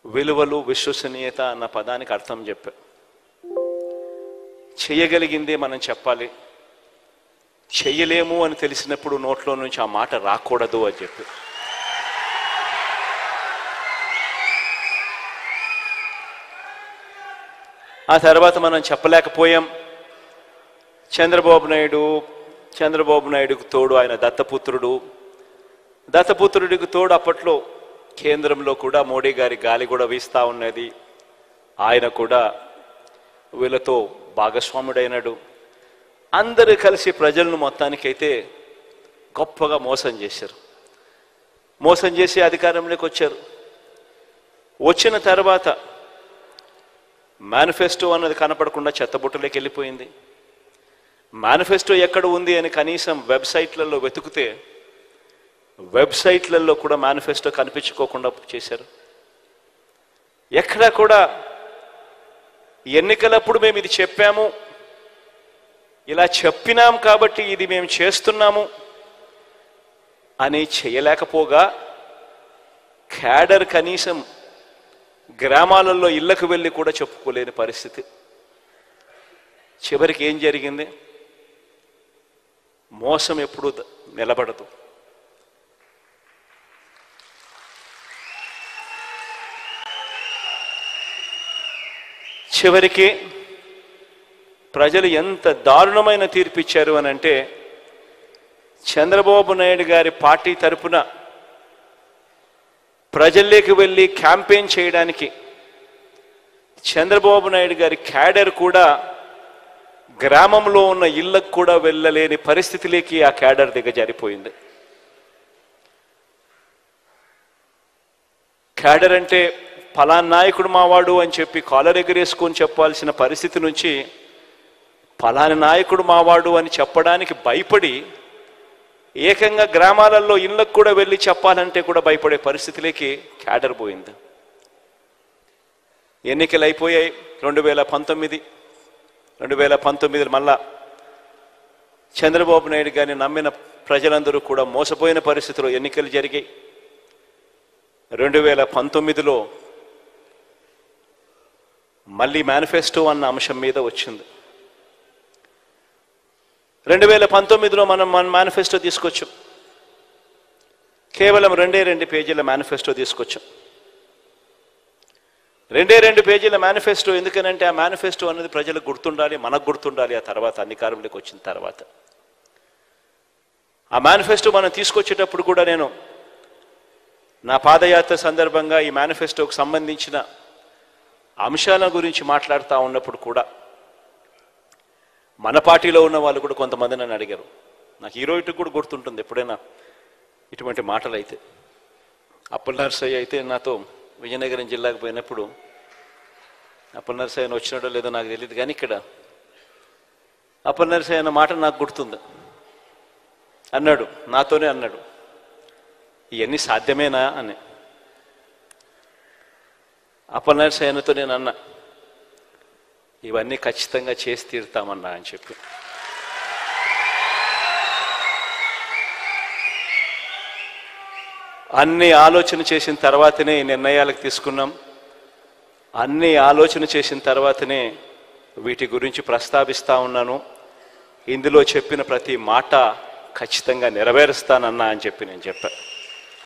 విలువలు, విశ్వసనీయత అన్న పదానికి అర్థం చెప్పా. చేయగలిగిందే మనం చెప్పాలి, చెయ్యలేము అని తెలిసినప్పుడు నోట్లో నుంచి ఆ మాట రాకూడదు అని చెప్పి. ఆ తర్వాత మనం చెప్పలేకపోయాం. చంద్రబాబు నాయుడుకు తోడు ఆయన దత్తపుత్రుడికి తోడు అప్పట్లో కేంద్రంలో కూడా మోడీ గారి గాలి కూడా వీస్తూ ఉన్నది. ఆయన కూడా వీళ్ళతో భాగస్వాముడైనాడు. అందరూ కలిసి ప్రజలను మొత్తానికైతే గొప్పగా మోసం చేశారు. మోసం చేసి అధికారంలోకి వచ్చారు. వచ్చిన తర్వాత మేనిఫెస్టో అన్నది కనపడకుండా చెత్తబుట్టలోకి వెళ్ళిపోయింది. మేనిఫెస్టో ఎక్కడ ఉంది అని కనీసం వెబ్సైట్లలో వెతుకుతే వెబ్సైట్లలో కూడా మేనిఫెస్టో కనిపించుకోకుండా చేశారు. ఎక్కడా కూడా ఎన్నికలప్పుడు మేము ఇది చెప్పాము, ఇలా చెప్పినాం కాబట్టి ఇది మేము చేస్తున్నాము అని చేయలేకపోగా క్యాడర్ కనీసం గ్రామాలలో ఇళ్లకు వెళ్ళి కూడా చెప్పుకోలేని పరిస్థితి. చివరికి ఏం జరిగింది? మోసం ఎప్పుడూ నిలబడదు. చివరికి ప్రజలు ఎంత దారుణమైన తీర్పు ఇచ్చారు అని అంటే, చంద్రబాబు నాయుడు గారి పార్టీ తరపున ప్రజల్లోకి వెళ్ళి క్యాంపెయిన్ చేయడానికి చంద్రబాబు నాయుడు గారి క్యాడర్ కూడా గ్రామంలో ఉన్న ఇళ్లకు కూడా వెళ్ళలేని పరిస్థితిలోకి ఆ క్యాడర్ దిగజారిపోయింది. క్యాడర్ అంటే ఫలానా నాయకుడు మావాడు అని చెప్పి కాలర్ ఎగరేసుకొని చెప్పాల్సిన పరిస్థితి నుంచి ఫలానా నాయకుడు మావాడు అని చెప్పడానికి భయపడి ఏకంగా గ్రామాలలో ఇళ్లకు కూడా వెళ్ళి చెప్పాలంటే కూడా భయపడే పరిస్థితిలోకి క్యాడర్ పోయింది. ఎన్నికలు అయిపోయాయి. 2019 మళ్ళా చంద్రబాబు నాయుడు గారిని నమ్మిన ప్రజలందరూ కూడా మోసపోయిన పరిస్థితిలో ఎన్నికలు జరిగాయి. 2019లో మళ్ళీ మేనిఫెస్టో అన్న అంశం మీద వచ్చింది. 2019లో మనం మేనిఫెస్టో తీసుకొచ్చాం. కేవలం 2 పేజీల మేనిఫెస్టో తీసుకొచ్చాం. 2 పేజీల మేనిఫెస్టో. ఎందుకనంటే ఆ మేనిఫెస్టో అనేది ప్రజలకు గుర్తుండాలి, మనకు గుర్తుండాలి. ఆ తర్వాత అధికారంలోకి వచ్చిన తర్వాత ఆ మేనిఫెస్టో మనం తీసుకొచ్చేటప్పుడు కూడా నేను నా పాదయాత్ర సందర్భంగా ఈ మేనిఫెస్టోకు సంబంధించిన అంశాల గురించి మాట్లాడుతూ ఉన్నప్పుడు కూడా మన పార్టీలో ఉన్న వాళ్ళు కూడా కొంతమంది నన్ను అడిగారు. నాకు ఈరోజు కూడా గుర్తుంటుంది ఎప్పుడైనా ఇటువంటి మాటలు అయితే. అప్పలనరసయ్య అయితే నాతో విజయనగరం జిల్లాకు పోయినప్పుడు, అప్పలనరసయ్య వచ్చినాడో లేదో నాకు తెలియదు, కానీ ఇక్కడ అప్పలనరసయ్య అన్న మాట నాకు గుర్తుంది. అన్నాడు, నాతోనే అన్నాడు, ఇవన్నీ సాధ్యమేనా అని. అప్పలనరసయ్యతో నేను అన్నా, ఇవన్నీ ఖచ్చితంగా చేసి తీరుతామన్నా అని చెప్పి. అన్ని ఆలోచన చేసిన తర్వాతనే ఈ నిర్ణయాలకు తీసుకున్నాం. అన్ని ఆలోచన చేసిన తర్వాతనే వీటి గురించి ప్రస్తావిస్తూ ఉన్నాను. ఇందులో చెప్పిన ప్రతి మాట ఖచ్చితంగా నెరవేరుస్తానన్నా అని చెప్పి నేను చెప్పాను.